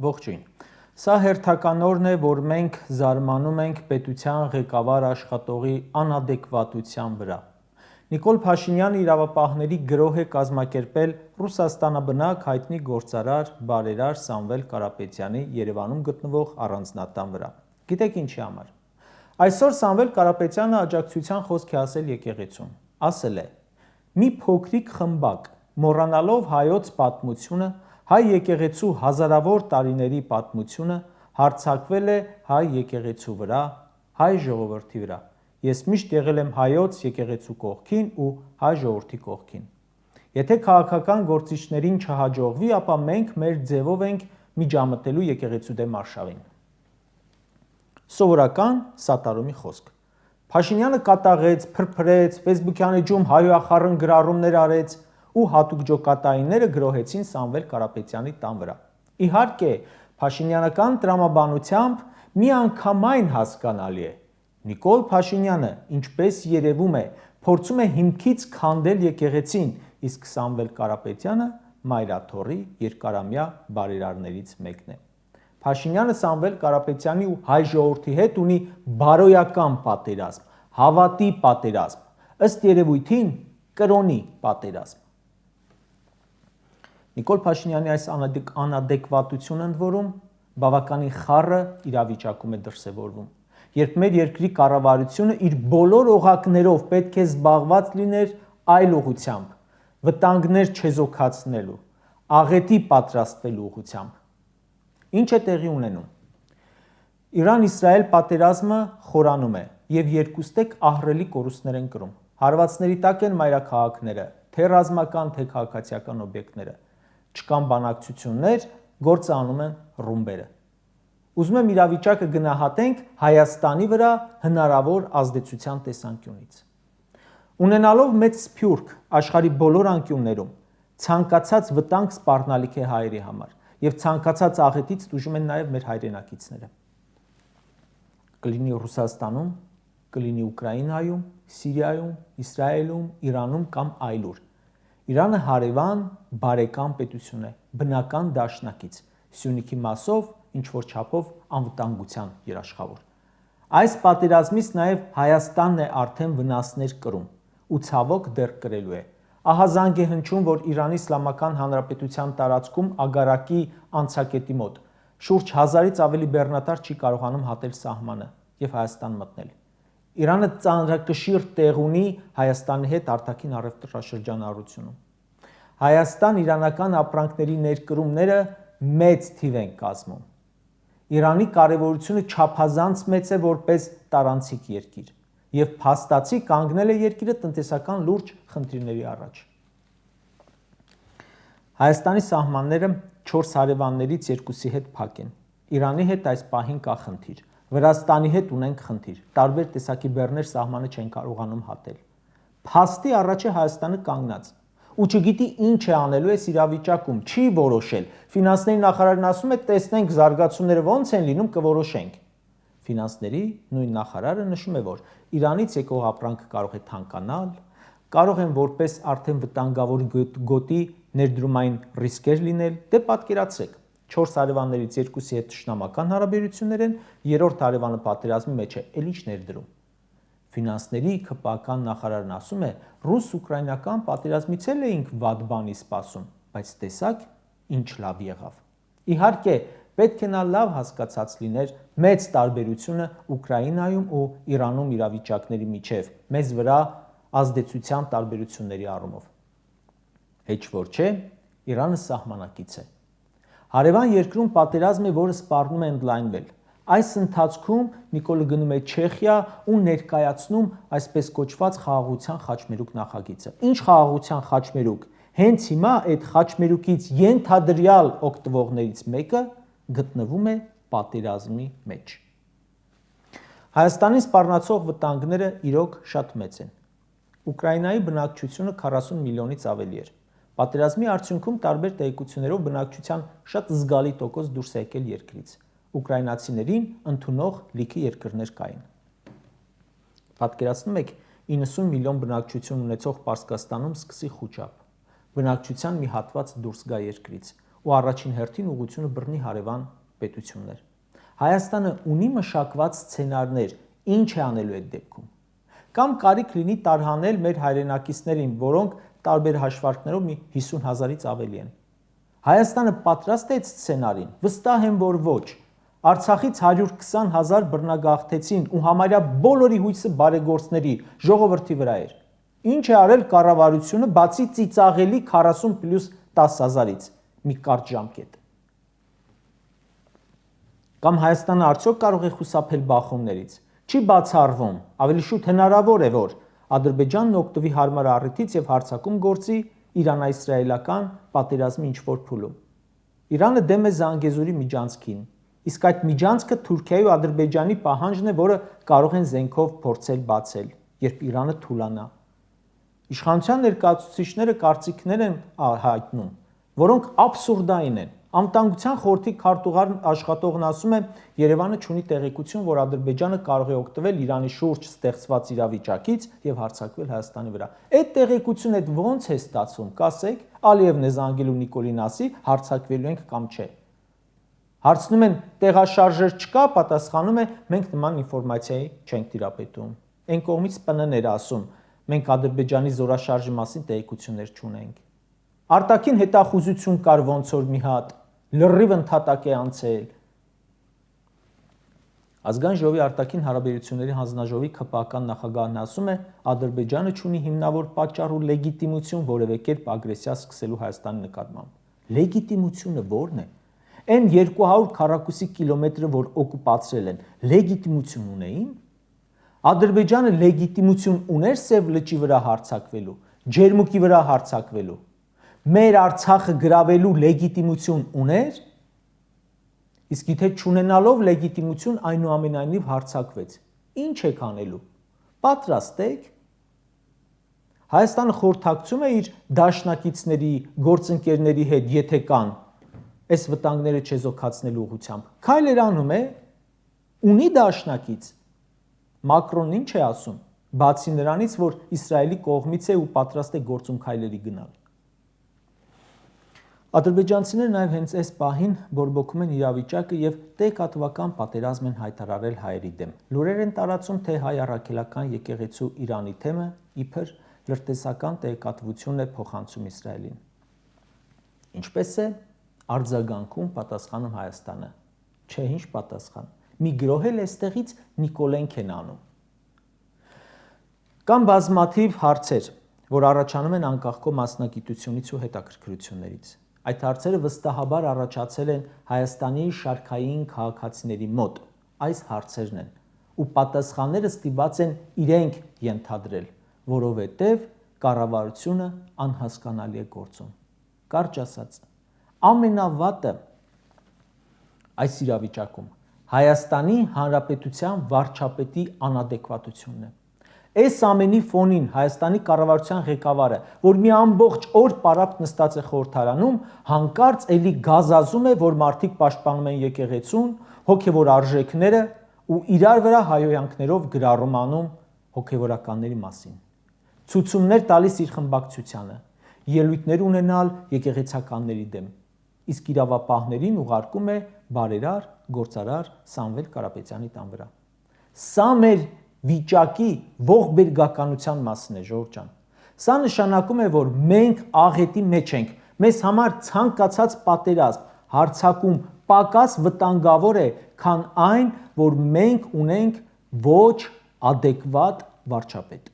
Ողջույն։ Սա հերթական օրն է, որ մենք զարմանում ենք պետության ղեկավար աշխատողի անադեկվատության վրա։ Նիկոլ Փաշինյանը իրավապահների գրոհ է կազմակերպել Ռուսաստանաբնակ հայտնի գործարար, բարերար Սամվել Կարապետյանի Երևանում գտնվող առանձնատան վրա։ Գիտեք ինչի համար։ Այսօր Սամվել Կարապետյանը աջակցության խոսք է ասել եկեղեցում։ Ասել է. մի փոքրիկ խմբակ, մոռանալով հայոց պատմությունը, հայ եկեղեցու հազարավոր տարիների պատմությունը, հարձակվել է հայ եկեղեցու վրա, հայ ժողովրդի վրա։ Ես միշտ եղել եմ հայոց եկեղեցու կողքին ու հայ ժողովրդի կողքին։ Եթե քաղաքական գործիչներին չհաջողվի, ապա մենք մեր ձևով ենք միջամտելու եկեղեցու դեմ արշավին։ Սովորական սատարումի խոսք։ Փաշինյանը կատաղեց, փրփրեց, Facebook-յան էջում հայոյախառն գրառումներ արեց ու հատուկ ջոկատայինները գրոհեցին Սամվել Կարապետյանի տան վրա։ Իհարկե, փաշինյանական տրամաբանությամբ միանգամայն հասկանալի է։ Նիկոլ Փաշինյանը, ինչպես երևում է, փորձում է հիմքից քանդել եկեղեցին, իսկ Սամվել Կարապետյանը մայրաթոռի երկարամյա բարերարներից մեկն է։ Փաշինյանը Սամվել Կարապետյանի ու հայ ժողովրդի հետ ունի բարոյական պատերազմ, հավատի պատերազմ, ըստ երևույթին կրոնի պատերազմ։ Նիկոլ Փաշինյանի այս անադեկվատությունը ընդ որում բավականին խառը իրավիճակում է դրսևորվում, երբ մեր երկրի կառավարությունը իր բոլոր օղակներով պետք է զբաղված լիներ այլ ուղղությամբ, վտանգներ չեզոքացնելու, աղետի պատրաստվելու ուղղությամբ։ Ինչ է տեղի ունենում։ Իրան-Իսրայել պատերազմը խորանում է եւ երկուստեք ահռելի կորուստներ են կրում։ Հարվածների տակ են մայրաքաղաքները, թե ռազմական, թե քաղաքացիական օբյեկտները։ Չկան բանակցություններ, գործը անում են ռումբերը։ Ուզում եմ իրավիճակը գնահատենք Հայաստանի վրա հնարավոր ազդեցության տեսանկյունից։ Ունենալով մեծ սփյուռք աշխարհի բոլոր անկյուններում, ցանկացած վտանգ սպառնալիք է հայերի համար եւ ցանկացած աղետից տուժում են նաեւ մեր հայրենակիցները։ Կլինի Ռուսաստանում, կլինի Ուկրաինայում, Սիրիայում, Իսրայելում, Իրանում կամ այլուր։ Իրանը հարևան, բարեկամ պետություն է, բնական դաշնակից, Սյունիքի մասով, ինչ-որ չափով անվտանգության երաշխավոր։ Այս պատերազմից նաև Հայաստանն է արդեն վնասներ կրում ու ցավոք դեռ կրելու է։ Ահազանգ է հնչում, որ Իրանի Իսլամական Հանրապետության տարածքում ագարակի անցակետի մոտ շուրջ 1000-ից ավելի բեռնատար չի կարողանում հատել սահմանը եւ Հայաստան մտնել։ Իրանը ծանրակշիռ տեղ ունի Հայաստանի հետ արտաքին առևտրաշրջանառությունում։ Հայաստան-իրանական ապրանքների ներկրումները մեծ թիվ են կազմում։ Իրանի կարևորությունը չափազանց մեծ է որպես տարանցիկ երկիր եւ փաստացի կանգնել է երկիրը տնտեսական լուրջ խնդիրների առաջ։ Հայաստանի սահմանները 4 հարևաններից 2-ի հետ փակ են։ Իրանի հետ այս պահին կա խնդիր։ Վրաստանի հետ ունենք խնդիր։ Տարբեր տեսակի բեռներ սահմանը չեն կարողանում հատել։ Փաստի առաջ է Հայաստանը կանգնած ու չգիտի ինչ է անելու այս իրավիճակում, չի որոշել։ Ֆինանսների նախարարն ասում է, տեսնենք զարգացումները ոնց են լինում, կորոշենք։ Ֆինանսների նույն նախարարը նշում է, որ Իրանից եկող ապրանքը կարող է թանկանալ, կարող են որպես արդեն վտանգավոր գոտի ներդրումային ռիսկեր լինել, դե պատկերացրեք։ 4 հարևաններից 2-ի հետ թշնամական հարաբերություններ են, երրորդ հարևանը պատերազմի մեջ է, էլ ինչ ներդրում։ Ֆինանսների ԿՊԱ-ական նախարարն ասում է, ռուս-ուկրաինական պատերազմից էլ էինք վատ բանի սպասում, բայց տեսակ ինչ լավ եղավ։ Իհարկե, պետք է նա լավ հասկացած լիներ մեծ տարբերությունը Ուկրաինայում ու Իրանում իրավիճակների միջև, մեզ վրա ազդեցության տարբերությունների առումով։ Հեչ որ չէ, Իրանը սահմանակից է։ Հարևան երկրում պատերազմ է, որը սպառնում է ընդլայնվել։ Այս ընթացքում Նիկոլը գնում է Չեխիա ու ներկայացնում այսպես կոչված խաղաղության խաչմերուկ նախագիծը։ Ինչ խաղաղության խաչմերուկ։ Հենց հիմա այդ խաչմերուկից ենթադրյալ օգտվողներից մեկը գտնվում է պատերազմի մեջ։ Հայաստանին սպառնացող վտանգները իրոք շատ մեծ են։ Ուկրաինայի բնակչությունը 40 միլիոնից ավելի էր։ Պատերազմի արդյունքում տարբեր տեղեկություններով բնակչության շատ զգալի տոկոս դուրս է եկել երկրից։ Ուկրաինացիներին ընդունող լիքը երկրներ կային։ Պատկերացնում եք 90 միլիոն բնակչություն ունեցող Պարսկաստանում սկսի խուճապ։ Բնակչության մի հատված դուրս գա երկրից։ ու առաջին հերթին ուղղությունը բռնի հարևան պետություններ։ Հայաստանը ունի մշակված սցենարներ, ինչ է անելու այդ դեպքում։ Կամ կարիք լինի տարհանել մեր հայրենակիցներին, որոնք տարբեր հաշվարկներով մի 50,000-ից ավելի են։ Հայաստանը պատրաստ է այդ սցենարին, վստահ եմ, որ ոչ։ Արցախից 120,000 բռնագաղթեցին ու համարյա բոլորի հույսը բարեգործների, ժողովրդի վրա էր։ Ինչ է արել կառավարությունը բացի ծիծաղելի 40 պլյուս 10,000-ից մի կարճ ժամկետ։ Կամ Հայաստանը արդյոք կարող է խուսափել բախումներից։ Չի բացառվում, ավելի շուտ հնարավոր է, որ Ադրբեջանն օգտվի հարմար առիթից եւ հարձակում գործի Իրան-իսրայելական պատերազմի ինչ-որ փուլում։ Իրանը դեմ է Զանգեզուրի միջանցքին, իսկ այդ միջանցքը Թուրքիայի ու Ադրբեջանի պահանջն է, որը կարող են զենքով փորձել բացել, երբ Իրանը թուլանա։ Իշխանության ներկայացուցիչները կարծիքներ են հայտնում, որոնք աբսուրդային են։ Անվտանգության խորհրդի քարտուղար աշխատողն ասում է, Երևանը չունի տեղեկություն, որ Ադրբեջանը կարող է օգտվել Իրանի շուրջ ստեղծված իրավիճակից եւ հարձակվել Հայաստանի վրա։ Այդ տեղեկությունը ո՞նց է ստացվում, կասեք, Ալիևն է զանգել ու Նիկոլին ասի, հարձակվելու ենք կամ չէ։ Հարցնում են, տեղաշարժեր չկա, պատասխանում է, մենք նման ինֆորմացիայի չենք տիրապետում։ Այն կողմից ՊՆ-ն էր ասում, մենք Ադրբեջանի զորաշարժի մասին տեղեկություններ չունենք։ Արտաքին հետախուզություն կար ոնց որ մի հատ, լրիվ ընդհատակ է անցել։ Ազգային ժողովի արտաքին հարաբերությունների հանձնաժողովի ԿՊԱ-ական նախագահն ասում է, Ադրբեջանը չունի հիմնավոր պատճառ ու լեգիտիմություն որևէ կերպ ագրեսիա սկսելու Հայաստանի նկատմամբ։ Լեգիտիմությունը ո՞րն է։ Այն 200 քառակուսի կիլոմետրը, որ օկուպացրել են, լեգիտիմություն ունեին։ Ադրբեջանը լեգիտիմություն ուներ Սև լճի վրա հարձակվելու, Ջերմուկի վրա հարձակվելու։ Մեր Արցախը գրավելու լեգիտիմություն ուներ, իսկ եթե չունենալով լեգիտիմություն այնուամենայնիվ հարձակվեց։ Ինչ եք անելու։ Պատրաստ եք։ Հայաստանը խորհրդակցում է իր դաշնակիցների, գործընկերների հետ, եթե կան, այս վտանգները չեզոքացնելու ուղղությամբ։ Քայլեր անում է, ունի դաշնակից։ Մակրոնն ինչ է ասում, բացի նրանից, որ Իսրայելի կողմից է ու պատրաստ է գործում քայլերի գնալ։ Ադրբեջանցիները նաև հենց այս պահին բորբոքում են իրավիճակը եւ տեկատվական պատերազմ են հայտարարել հայերի դեմ։ Լուրեր են տարածում, թե հայ առաքելական եկեղեցու Իրանի թեմը իբր լրտեսական տեկատվություն է փոխանցում Իսրայելին։ Ինչպես է արձագանքում պատասխանում Հայաստանը։ Չէ, ինչ պատասխան։ Մի գրոհ էլ էստեղից Նիկոլենք են անում։ Կամ բազմաթիվ հարցեր, որ առաջանում են անկախ մասնագիտությունից ու հետաքրքրություններից։ Այդ հարցերը վստահաբար առաջացել են Հայաստանի շարքային քաղաքացիների մոտ։ Այս հարցերն են, ու պատասխանները ստիպված են իրենք ենթադրել, որովհետև կառավարությունը անհասկանալի է գործում։ Կարճ ասած, ամենավատը այս իրավիճակում Հայաստանի Հանրապետության վարչապետի անադեկվատությունն է։ Այս ամենի ֆոնին Հայաստանի կառավարության ղեկավարը, որ մի ամբողջ օր պարապտ նստած է խորհրդարանում, հանկարծ էլի գազազում է, որ մարդիկ պաշտպանում են եկեղեցուն, հոգևոր արժեքները ու իրար վրա հայոյանքներով գրառում անում հոգևորականների մասին։ Ցուցումներ տալիս իր խմբակցությանը, ելույթներ ունենալ եկեղեցականների դեմ, իսկ իրավապահներին ուղարկում է բարերար, գործարար Սամվել Կարապետյանի տան վրա։ Սա մեր վիճակի ողբերգականության մասին է, Ժողովուրդ ջան։ Սա նշանակում է, որ մենք աղետի մեջ ենք։ Մեզ համար ցանկացած պատերազմ, հարձակում պակաս վտանգավոր է, քան այն, որ մենք ունենք ոչ ադեկվատ վարչապետ։